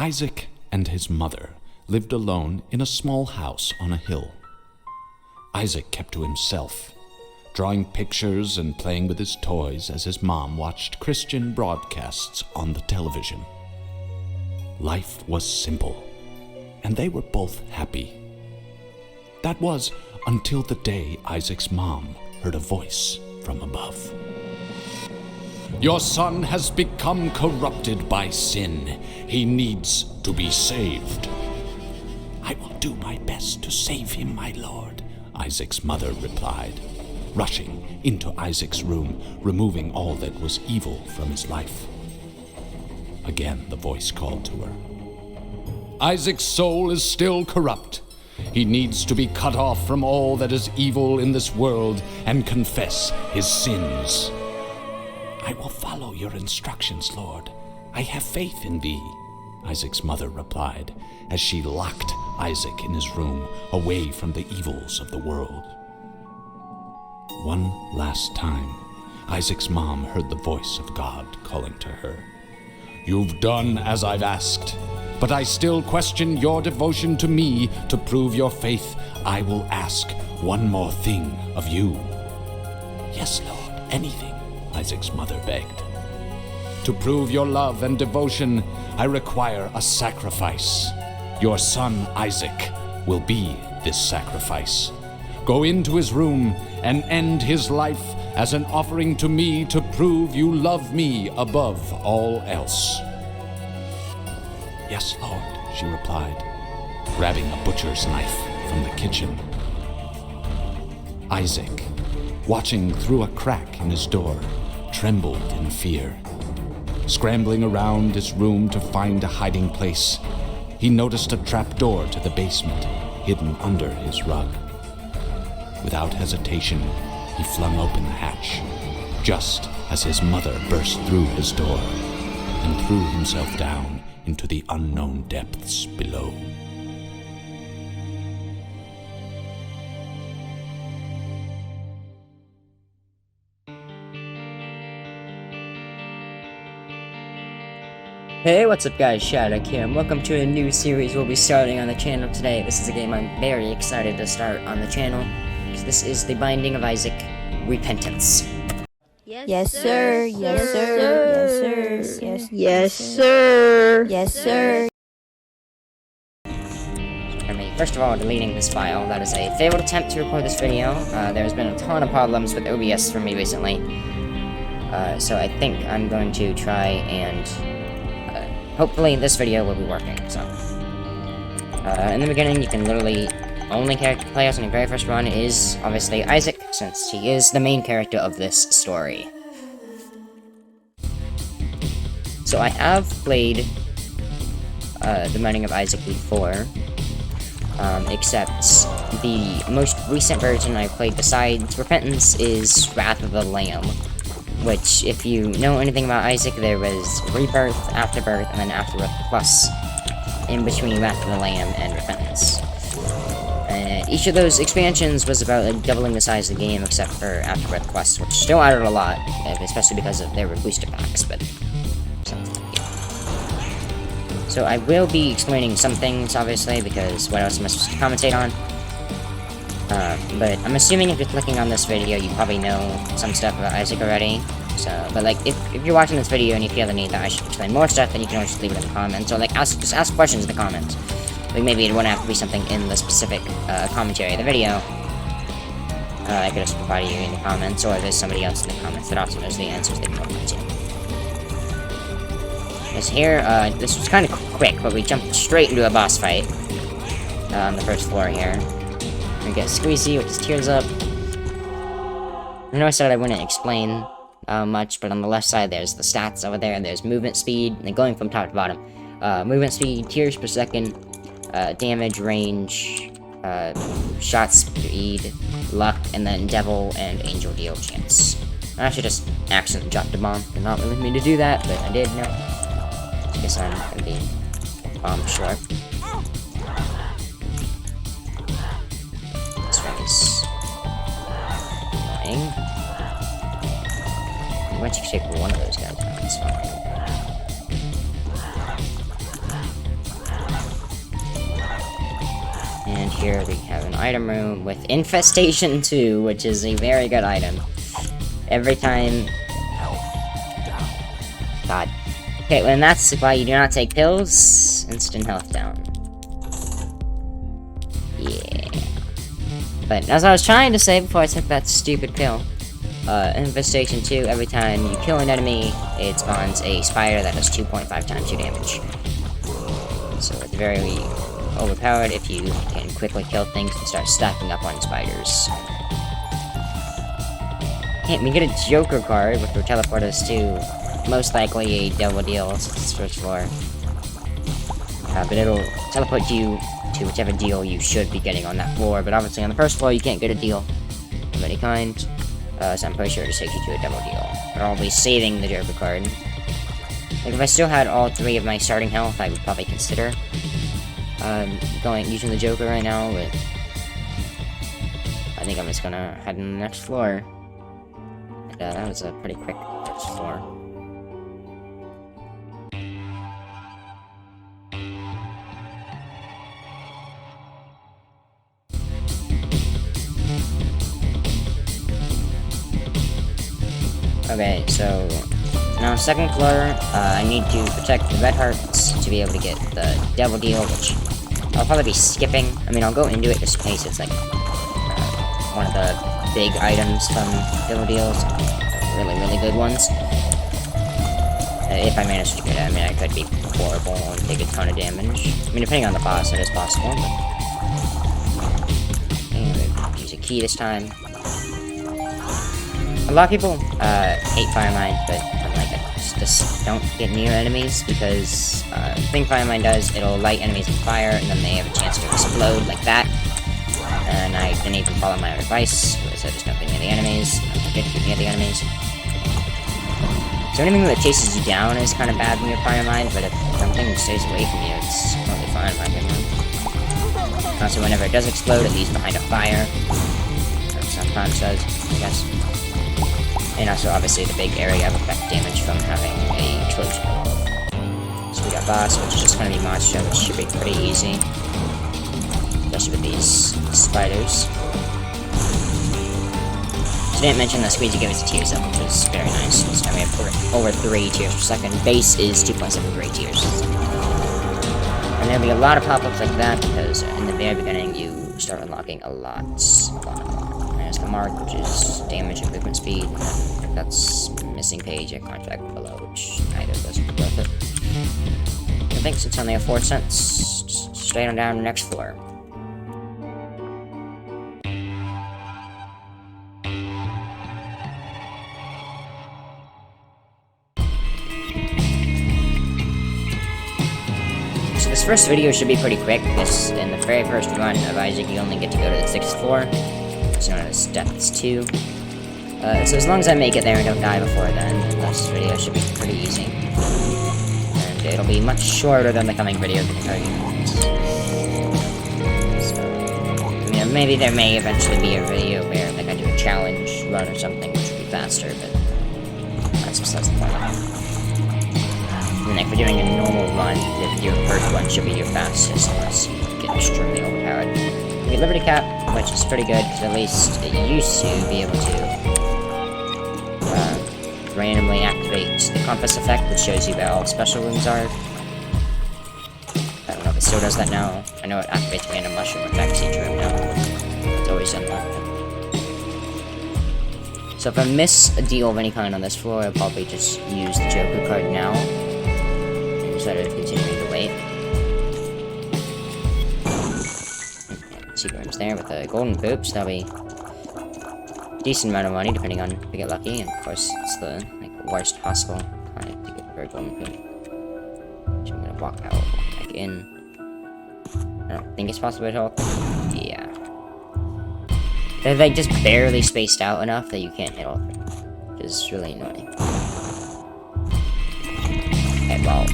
Isaac and his mother lived alone in a small house on a hill. Isaac kept to himself, drawing pictures and playing with his toys as his mom watched Christian broadcasts on the television. Life was simple, and they were both happy. That was until the day Isaac's mom heard a voice from above. "Your son has become corrupted by sin. He needs to be saved." "I will do my best to save him, my lord," Isaac's mother replied, rushing into Isaac's room, removing all that was evil from his life. Again, the voice called to her. "Isaac's soul is still corrupt. He needs to be cut off from all that is evil in this world and confess his sins." "I will follow your instructions, Lord. I have faith in thee," Isaac's mother replied, as she locked Isaac in his room, away from the evils of the world. One last time, Isaac's mom heard the voice of God calling to her. "You've done as I've asked, but I still question your devotion to me. To prove your faith, I will ask one more thing of you." "Yes, Lord, anything," Isaac's mother begged. "To prove your love and devotion, I require a sacrifice. Your son Isaac will be this sacrifice. Go into his room and end his life as an offering to me to prove you love me above all else." "Yes, Lord," she replied, grabbing a butcher's knife from the kitchen. Isaac, watching through a crack in his door, trembled in fear. Scrambling around his room to find a hiding place, he noticed a trapdoor to the basement hidden under his rug. Without hesitation, he flung open the hatch, just as his mother burst through his door and threw himself down into the unknown depths below. Hey, what's up guys, Shadow here, and welcome to a new series we'll be starting on the channel today. This is a game I'm very excited to start on the channel, because this is The Binding of Isaac: Repentance. Yes, sir. Yes, sir. Yes, sir. Yes, sir. Yes, sir. First of all, deleting this file. That is a failed attempt to record this video. There's been a ton of problems with OBS for me recently. So I think I'm going to try and hopefully this video will be working. So in the beginning, you can literally only character play as in the very first run is obviously Isaac, since he is the main character of this story. So I have played The Binding of Isaac before, except the most recent version I played besides Repentance is Wrath of the Lamb, which, if you know anything about Isaac, there was Rebirth, Afterbirth, and then Afterbirth Plus in between Wrath of the Lamb and Repentance. Each of those expansions was about doubling the size of the game, except for Afterbirth Plus, which still added a lot, especially because there were booster packs, but so I will be explaining some things, obviously, because what else am I supposed to commentate on? But I'm assuming if you're clicking on this video, you probably know some stuff about Isaac already. So, but like, if you're watching this video and you feel the need that I should explain more stuff, then you can always just leave it in the comments, or like, just ask questions in the comments. Like, maybe it wouldn't have to be something in the specific commentary of the video. I could just provide you in the comments, or if there's somebody else in the comments that also knows the answers, they can reply to. Because here, this was kind of quick, but we jumped straight into a boss fight on the first floor here. We get Squeezy with his tears up. I know I said I wouldn't explain much, but on the left side there's the stats over there, there's movement speed, and going from top to bottom. Movement speed, tears per second, damage, range, shot speed, luck, and then devil and angel deal chance. I actually just accidentally dropped a bomb. Did not really mean to do that, but I did, no. I guess I'm gonna be bomb short. This one is annoying. Why don't you take one of those guys down? It's fine. here we have an item room with Infestation 2, which is a very good item. Every time... God. Okay, when that's why you do not take pills, instant health down. Yeah. But as I was trying to say before I took that stupid pill, Infestation 2, every time you kill an enemy, it spawns a spider that does 2.5 times your damage. So it's very overpowered if you can quickly kill things and start stacking up on spiders. And we get a Joker card, which will teleport us to most likely a double deal since it's first floor. But it'll teleport you to whichever deal you should be getting on that floor. But obviously on the first floor you can't get a deal of any kind. So I'm pretty sure it just takes you to a double deal. But I'll be saving the Joker card. Like if I still had all 3 of my starting health, I would probably consider using the Joker right now, but I think I'm just gonna head in the next floor. And, that was a pretty quick first floor. Okay, so now second floor, I need to protect the red hearts to be able to get the devil deal, which I'll probably be skipping. I mean, I'll go into it just in case it's like one of the big items from devil deals, really good ones. If I manage to get it, I mean, I could be horrible and take a ton of damage. I mean, depending on the boss, it is possible. But anyway, use a key this time. A lot of people hate Fire Mine, but I'm like, just don't get near enemies, because the thing Fire Mine does, it'll light enemies on fire, and then they have a chance to explode like that. And I didn't even follow my advice, so just don't get near the enemies. Don't get near the enemies. So anything that chases you down is kind of bad when you're Fire Mine, but if something stays away from you, it's totally fine, in my opinion. Also, whenever it does explode, it leaves behind a fire. Or sometimes does, I guess. And also, obviously, the big area of effect damage from having a explosion. So we got boss, which is just going to be monster, which should be pretty easy. Especially with these spiders. So I didn't mention that Squeezy gave us a tears up, which was very nice. This time we have over 3 tears per second. Base is 2.7 great tears. And there'll be a lot of pop-ups like that, because in the very beginning, you start unlocking a lot. There's the mark, which is damage and movement speed. And that's missing page and contract below, which neither of those are worth it. I think since I only have 4 cents, just straight on down to the next floor. So this first video should be pretty quick, because in the very first run of Isaac, you only get to go to the 6th floor. It's known as Deaths 2. So as long as I make it there and don't die before then, this video should be pretty easy. And it'll be much shorter than the coming video, can I tell you. So, I mean, maybe there may eventually be a video where like I do a challenge run or something, which would be faster, but that's besides the point. I mean, like, if we're doing a normal run, your first one should be your fastest, unless you get extremely overpowered. We get Liberty Cap, which is pretty good, because at least it used to be able to randomly activate the compass effect, which shows you where all special rooms are. I don't know if it still does that now. I know it activates random mushroom effects each room now. It's always done that. So if I miss a deal of any kind on this floor, I'll probably just use the Joker card now, instead of continuing to wait. Secret rooms there with the golden boops. That'll be a decent amount of money, depending on if we get lucky. And of course, it's the worst possible time to get for a golden poop. So I'm gonna walk out, back in. I don't think it's possible at all. Yeah. They're like just barely spaced out enough that you can't hit all 3, which is really annoying. Okay, well,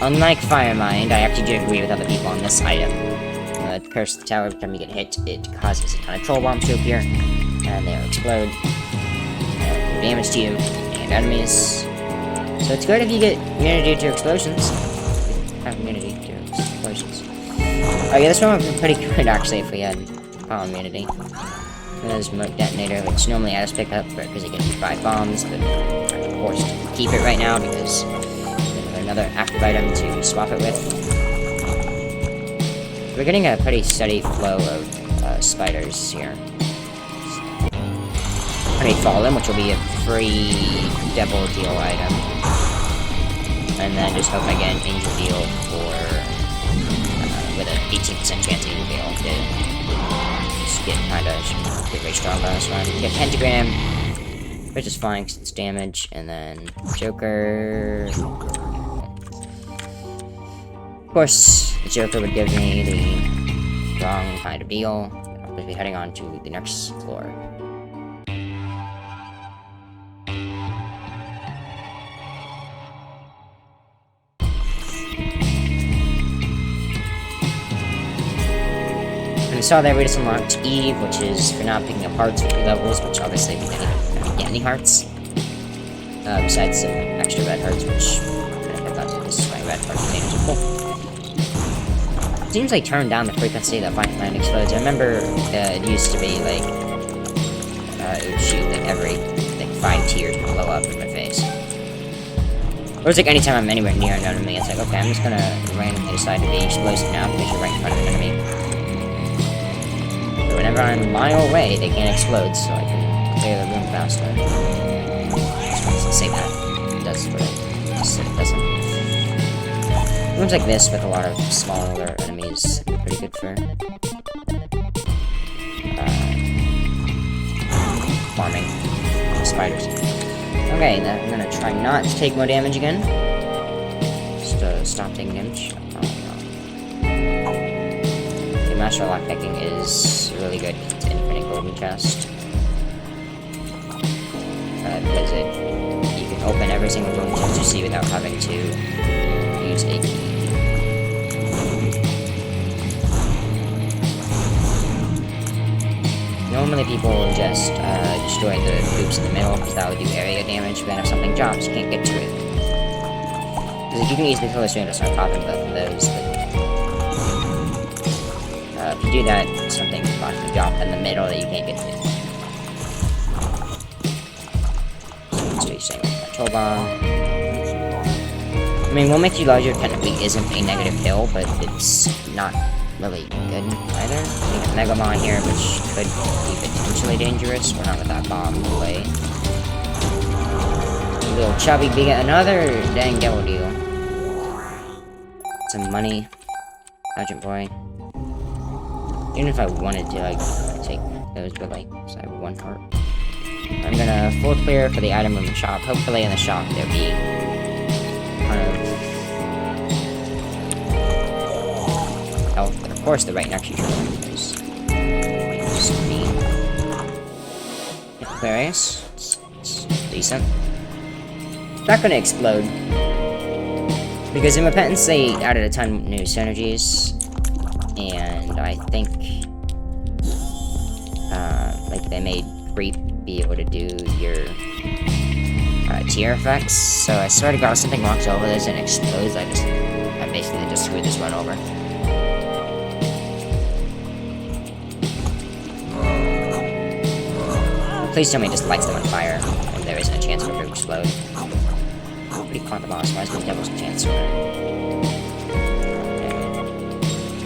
unlike Firemind, I actually do agree with other people on this item. Curse the tower, every time you get hit, it causes a ton of troll bombs to appear, and they'll explode, and do damage to you, and enemies. So it's good if you get immunity to explosions. Have immunity to explosions. Oh yeah, this one would be pretty good actually if we had bomb immunity. There's remote detonator, which normally I just pick up because it gets 5 bombs, but I'm forced to keep it right now because there's another active item to swap it with. We're getting a pretty steady flow of spiders here. I made Fallen, which will be a free Devil Deal item. And then just hope I get an Angel Deal for with an 18% chance Angel Deal to just get very strong bonus run. Get Pentagram, which is fine because it's damage, and then Joker. Of course, the Joker would give me the wrong kind of deal. We'll be heading on to the next floor. And I saw that we just unlocked Eve, which is for not picking up hearts for 2 levels, which obviously we didn't get any hearts. Besides some extra red hearts, which I thought this is my red heart containers are cool. Seems like turn down the frequency that Fine Land explodes. I remember it used to be like it would shoot like every 5 tiers would blow up in my face. Or it's like anytime I'm anywhere near an enemy, it's like, okay, I'm just gonna randomly decide to be explosive now because you're right in front of an enemy. But whenever I'm a mile away, they can't explode, so I can clear the room faster. Just wanted to say that. It does what I just said it doesn't. Rooms like this with a lot of smaller enemies are pretty good for farming spiders. Okay, then I'm gonna try not to take more damage again. Just stop taking damage. Oh no. The Master Lockpicking is really good because it's infinite golden chest. Because you can open every single golden chest you see without having to use a key. Normally people will just destroy the loops in the middle because that would do area damage, but then if something drops, you can't get to it. Because you can easily kill a stream to start popping both of those, but if you do that, something will possibly drop in the middle that you can't get to. So you're saying control bomb. I mean, what makes you larger technically isn't a negative kill, but it's not really good either. We have Megamon here, which could be potentially dangerous. We're not with that bomb in the way. Little Chubby being another dang devil deal. Some money. Agent Boy. Even if I wanted to, I'd take those, but like, so I have 1 heart. I'm gonna full clear for the item room shop. Hopefully in the shop there'll be kind of health, but of course they're right next to each other because it's mean. Aquarius, it's decent. Not gonna explode because in Repentance they added a ton of new synergies, and I think like they made Creep be able to do your tier effects. So I swear to God, if something walks over this and explodes, I basically just screwed this run over. Please tell me it just lights them on fire, and there isn't a chance for it to explode. Pretty caught the boss. Why is the devil's chance for it?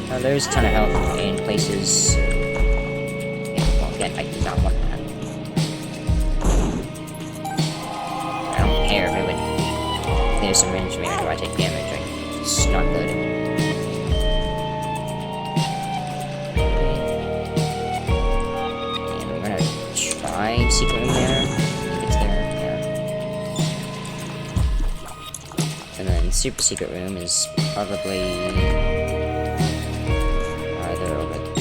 Okay. There's a ton of health in places. Yeah, well, again, I do not want that. I don't care if it would. There's some range for me whenever I take damage. Right? It's not good. Secret room there. I think it's there, yeah. And then super secret room is probably either over there.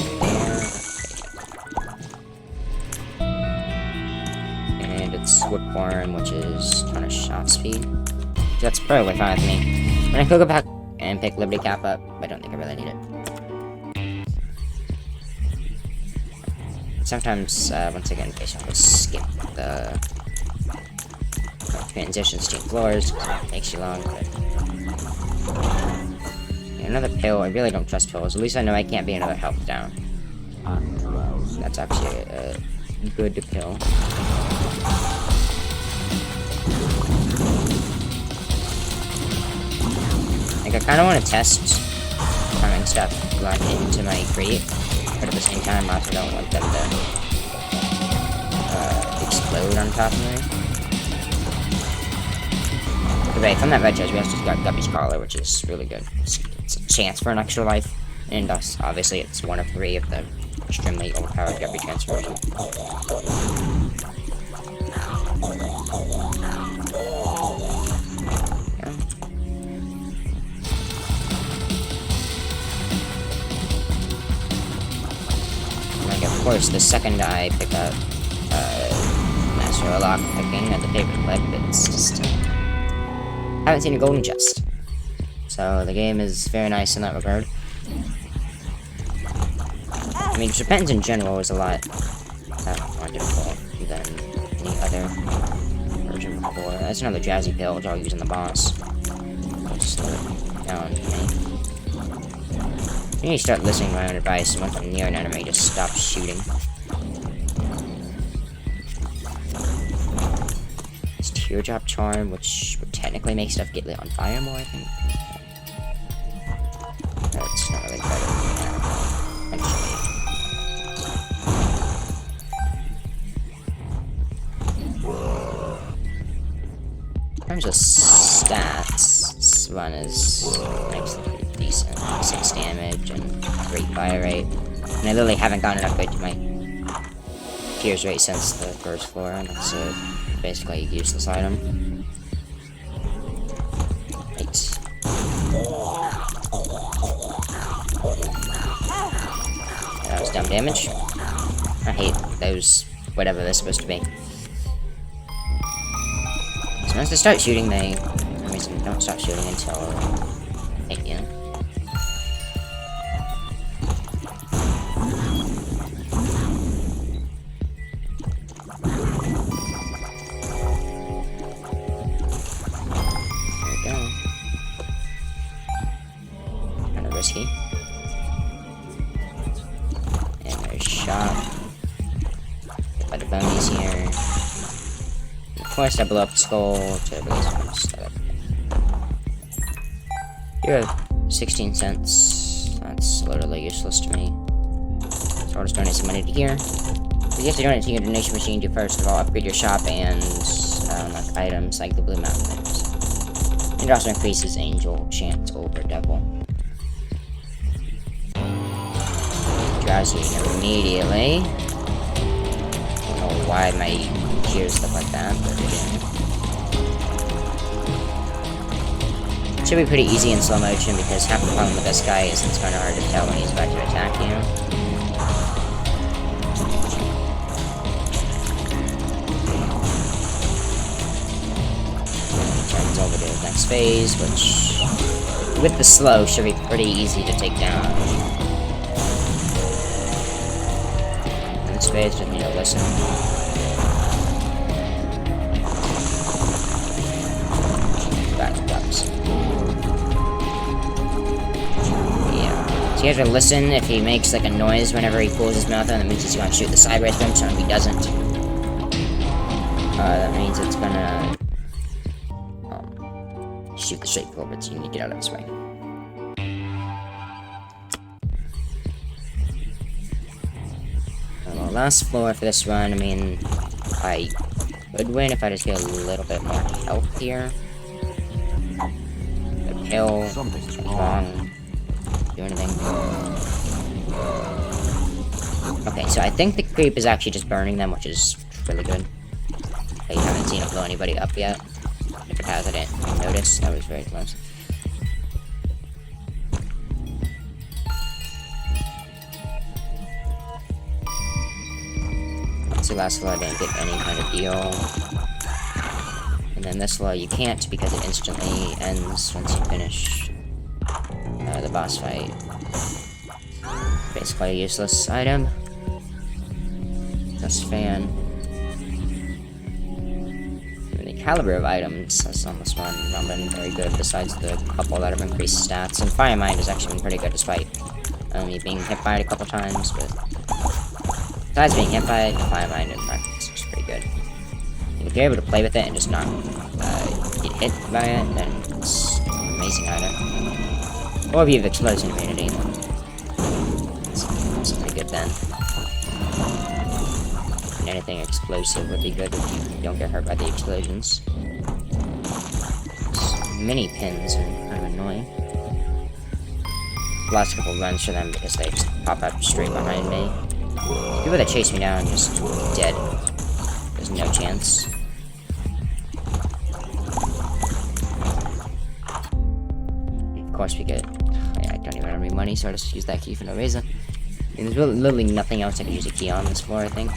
And it's Whipworm, which is a ton of shot speed. So that's probably fine with me. And I could go back and pick Liberty Cap up, but I don't think I really need it. Sometimes, once again, basically just skip the transitions between floors because it takes you long. But, Another pill. I really don't trust pills. At least I know I can't be another health down. That's actually a good pill. Like, I kind of want to test farming stuff going into my crate, but at the same time, I also don't want them to explode on top of me. Okay, from that red chest, we also just got Guppy's Collar, which is really good. It's a chance for an extra life, and thus, obviously, it's 1 of 3 of the extremely overpowered Guppy transformation. Like, of course, the second I pick up Master of Lock Picking at the paper clip, it's just I haven't seen a golden chest. So the game is very nice in that regard. I mean, Repentance in general is a lot more difficult than any other version before. That's another jazzy pill, which I'll use on the boss. I'll just slow it down for me. You need to start listening to my own advice, and once I'm near an enemy, just stop shooting. It's Teardrop Charm, which would technically make stuff get lit on fire more, I think. That's not really better than that, actually. In terms of stats, this one is actually pretty decent. 6 damage and great fire rate. And I literally haven't gotten an upgrade to my tears rate since the first floor, and it's basically a useless item. Right. That was dumb damage. I hate those, whatever they're supposed to be. So once they start shooting, they, for some reason, don't stop shooting until they hit you. There we go. Kind of risky. And there's shot. Get by the bounties here. Of course, I blow up the skull to release one instead. You have 16 cents. That's literally useless to me. So I'll just donate some money to here. So you have to donate to your donation machine to first of all upgrade your shop and unlock items like the Blue Mountain items. And it also increases Angel chance over Devil. Drowsy immediately. I don't know why my tears look like that, but they do. Should be pretty easy in slow motion because half the problem with this guy is it's kind of hard to tell when he's about to attack you. Turns over to his next phase, which with the slow should be pretty easy to take down. And this phase just need to listen. You have to listen. If he makes like a noise whenever he pulls his mouth out, that means he's gonna shoot the sideways boom, so if he doesn't, that means it's gonna shoot the straight forward, so you need to get out of his way. Well, last floor for this run, I mean, I would win if I just get a little bit more health here. The pill, something's wrong. Do anything. Okay, so I think the creep is actually just burning them, which is really good. I haven't seen it blow anybody up yet. If it has, I didn't notice. That was very close. So last floor I didn't get any kind of deal. And then this floor you can't because it instantly ends once you finish the boss fight. Basically a useless item. Just fan. Really caliber of items as on this one not been very good, besides the couple that have increased stats. And Fire Mind has actually been pretty good, despite me being hit by it a couple times. But besides being hit by it, Fire Mind in practice is pretty good. And if you're able to play with it and just not get hit by it, then it's an amazing item. Or if you have explosion immunity, then it's pretty good then. And anything explosive would be good if you don't get hurt by the explosions. Mini pins are kind of annoying. Last couple runs for them because they just pop up straight behind me. People that chase me down just dead. There's no chance. Of course we get... I don't even have any money, so I just use that key for no reason. And there's literally nothing else I can use a key on this floor, I think.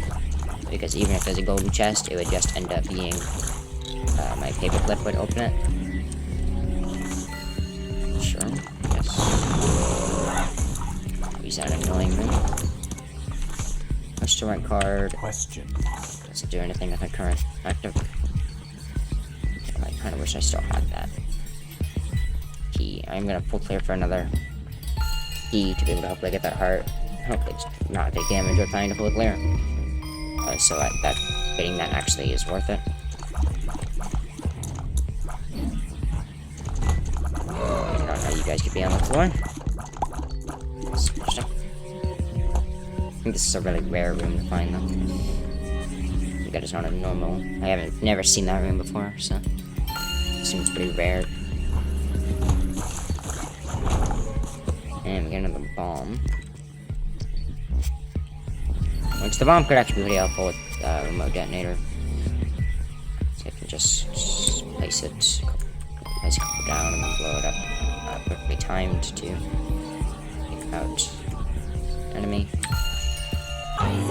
Because even if there's a golden chest, it would just end up being my paperclip would open it. Sure, yes. Use that annoyingly. Push the right card. Question. Doesn't do anything with my current active. I kind of wish I still had that key. I'm gonna full clear for another key to be able to hopefully get that heart. Hopefully it's not take damage or trying to full clear. So that getting that actually is worth it. I don't know how you guys could be on the floor. I think this is a really rare room to find though. You guys not a normal. I haven't never seen that room before, so it seems pretty rare. And we get another bomb. Which the bomb could actually be really helpful with remote detonator. So you can just place it down and then blow it up. Perfectly timed to take out enemy. Leave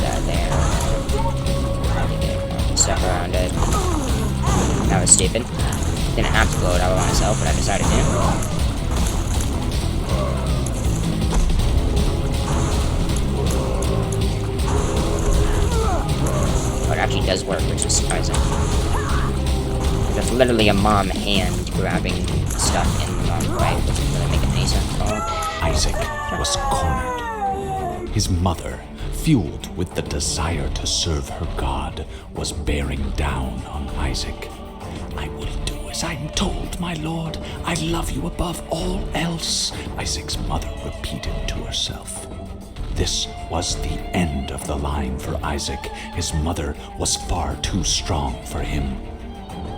that there. Probably get stuff around it. That was stupid. Didn't have to blow it up by myself, but I decided to. It actually does work, which is surprising. There's literally a mom hand grabbing stuff in the wrong way, which doesn't really make any sense at all. Isaac was cornered. His mother, fueled with the desire to serve her God, was bearing down on Isaac. I will do as I am told, my lord. I love you above all else, Isaac's mother repeated to herself. This was the end of the line for Isaac. His mother was far too strong for him.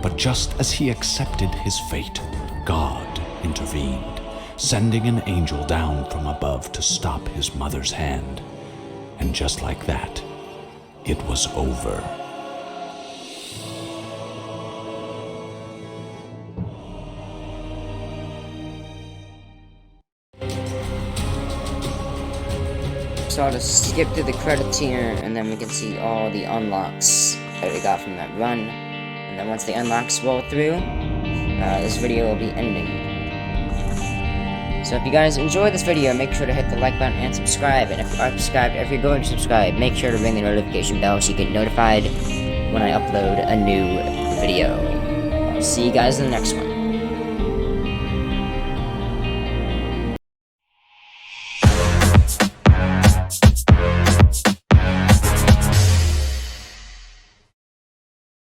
But just as he accepted his fate, God intervened, sending an angel down from above to stop his mother's hand. And just like that, it was over. So I'll just skip through the credits here, and then we can see all the unlocks that we got from that run. And then once the unlocks roll through, this video will be ending. So if you guys enjoyed this video, make sure to hit the like button and subscribe. And if you are subscribed, if you're going to subscribe, make sure to ring the notification bell so you get notified when I upload a new video. I'll see you guys in the next one.